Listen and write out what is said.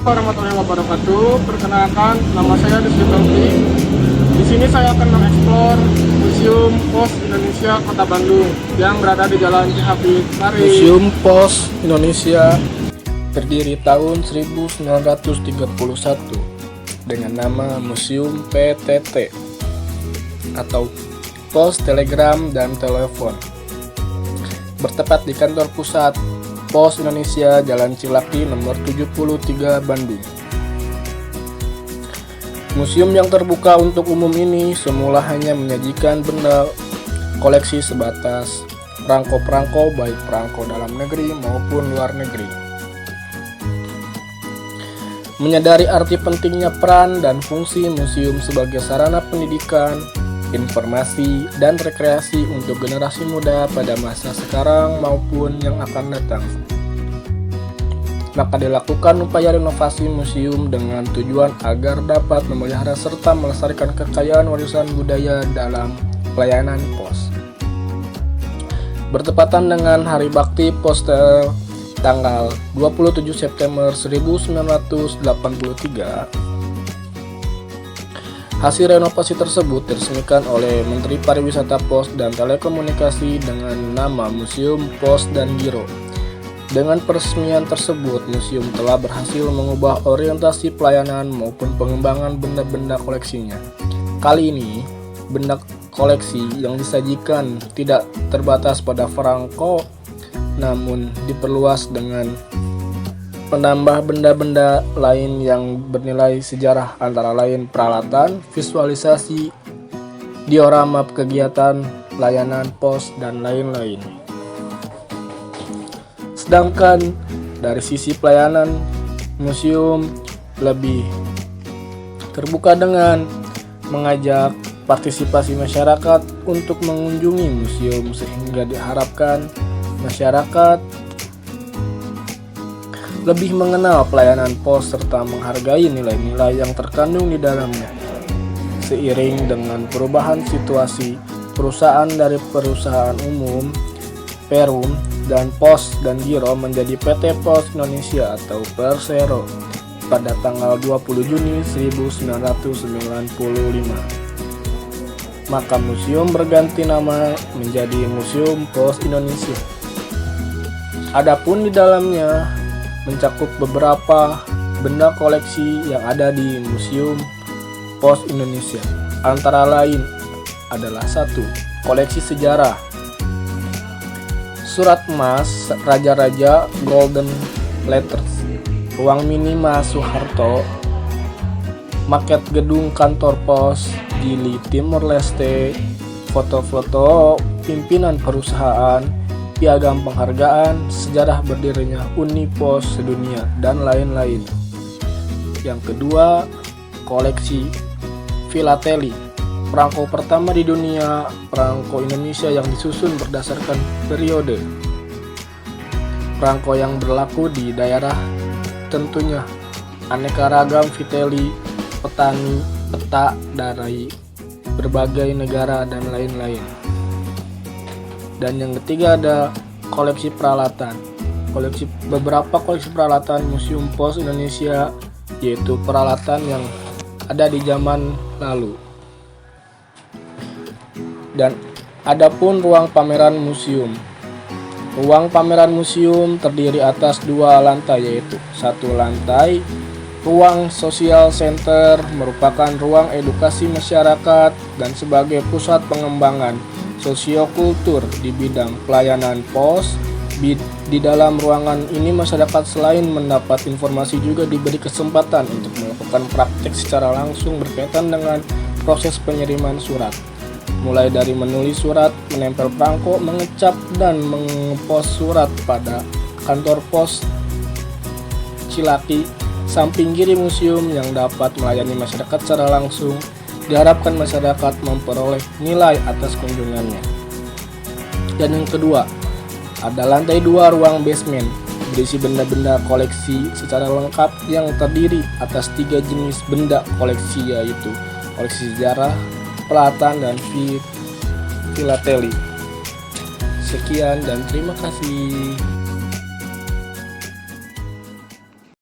warahmatullahi wabarakatuh. Perkenalkan, nama saya Rizky Taufik. Di sini saya akan mengeksplor Museum Pos Indonesia Kota Bandung yang berada di Jalan Cihabit. Mari. Museum Pos Indonesia berdiri tahun 1931 dengan nama Museum PTT atau Pos Telegram dan Telepon. Bertempat di kantor pusat Pos Indonesia Jalan Cilaki nomor 73 Bandung. Museum yang terbuka untuk umum ini semula hanya menyajikan benda koleksi sebatas perangko-perangko, baik perangko dalam negeri maupun luar negeri. Menyadari arti pentingnya peran dan fungsi museum sebagai sarana pendidikan, informasi, dan rekreasi untuk generasi muda pada masa sekarang maupun yang akan datang, maka dilakukan upaya renovasi museum dengan tujuan agar dapat memelihara serta melestarikan kekayaan warisan budaya dalam pelayanan pos. Bertepatan dengan Hari Bakti Postel tanggal 27 September 1983, hasil renovasi tersebut diresmikan oleh Menteri Pariwisata Pos dan Telekomunikasi dengan nama Museum Pos dan Giro. Dengan peresmian tersebut, museum telah berhasil mengubah orientasi pelayanan maupun pengembangan benda-benda koleksinya. Kali ini, benda koleksi yang disajikan tidak terbatas pada perangko, namun diperluas dengan penambah benda-benda lain yang bernilai sejarah, antara lain peralatan, visualisasi, diorama kegiatan, layanan pos, dan lain-lain. Sedangkan dari sisi pelayanan, museum lebih terbuka dengan mengajak partisipasi masyarakat untuk mengunjungi museum, sehingga diharapkan masyarakat lebih mengenal pelayanan pos serta menghargai nilai-nilai yang terkandung di dalamnya. Seiring dengan perubahan situasi, perusahaan dari perusahaan umum, Perum, dan Pos dan Giro menjadi PT Pos Indonesia atau Persero pada tanggal 20 Juni 1995. Maka museum berganti nama menjadi Museum Pos Indonesia. Adapun di dalamnya mencakup beberapa benda koleksi yang ada di Museum Pos Indonesia. Antara lain adalah 1. Koleksi sejarah, surat emas raja-raja Golden Letters, ruang mini Mas Soeharto, maket gedung kantor pos Gili Timor Leste, foto-foto pimpinan perusahaan, piagam penghargaan, sejarah berdirinya Uni Pos Sedunia, dan lain-lain. Yang kedua, koleksi filateli, perangko pertama di dunia, perangko Indonesia yang disusun berdasarkan periode. Perangko yang berlaku di daerah tentunya aneka ragam fiteli, petani, peta dari berbagai negara, dan lain-lain. Dan yang ketiga ada koleksi peralatan. Beberapa koleksi peralatan Museum Pos Indonesia, yaitu peralatan yang ada di zaman lalu. Dan adapun ruang pameran museum. Ruang pameran museum terdiri atas 2 lantai, yaitu 1 lantai ruang Social Center, merupakan ruang edukasi masyarakat dan sebagai pusat pengembangan sosiokultur di bidang pelayanan pos. Di dalam ruangan ini masyarakat selain mendapat informasi juga diberi kesempatan untuk melakukan praktek secara langsung berkaitan dengan proses pengiriman surat, mulai dari menulis surat, menempel perangko, mengecap, dan mengepos surat pada kantor pos Cilaki. Samping kiri museum yang dapat melayani masyarakat secara langsung, diharapkan masyarakat memperoleh nilai atas kunjungannya. Dan yang kedua, ada lantai 2 ruang basement berisi benda-benda koleksi secara lengkap yang terdiri atas 3 jenis benda koleksi, yaitu koleksi sejarah, peralatan, dan filateli. Sekian dan terima kasih.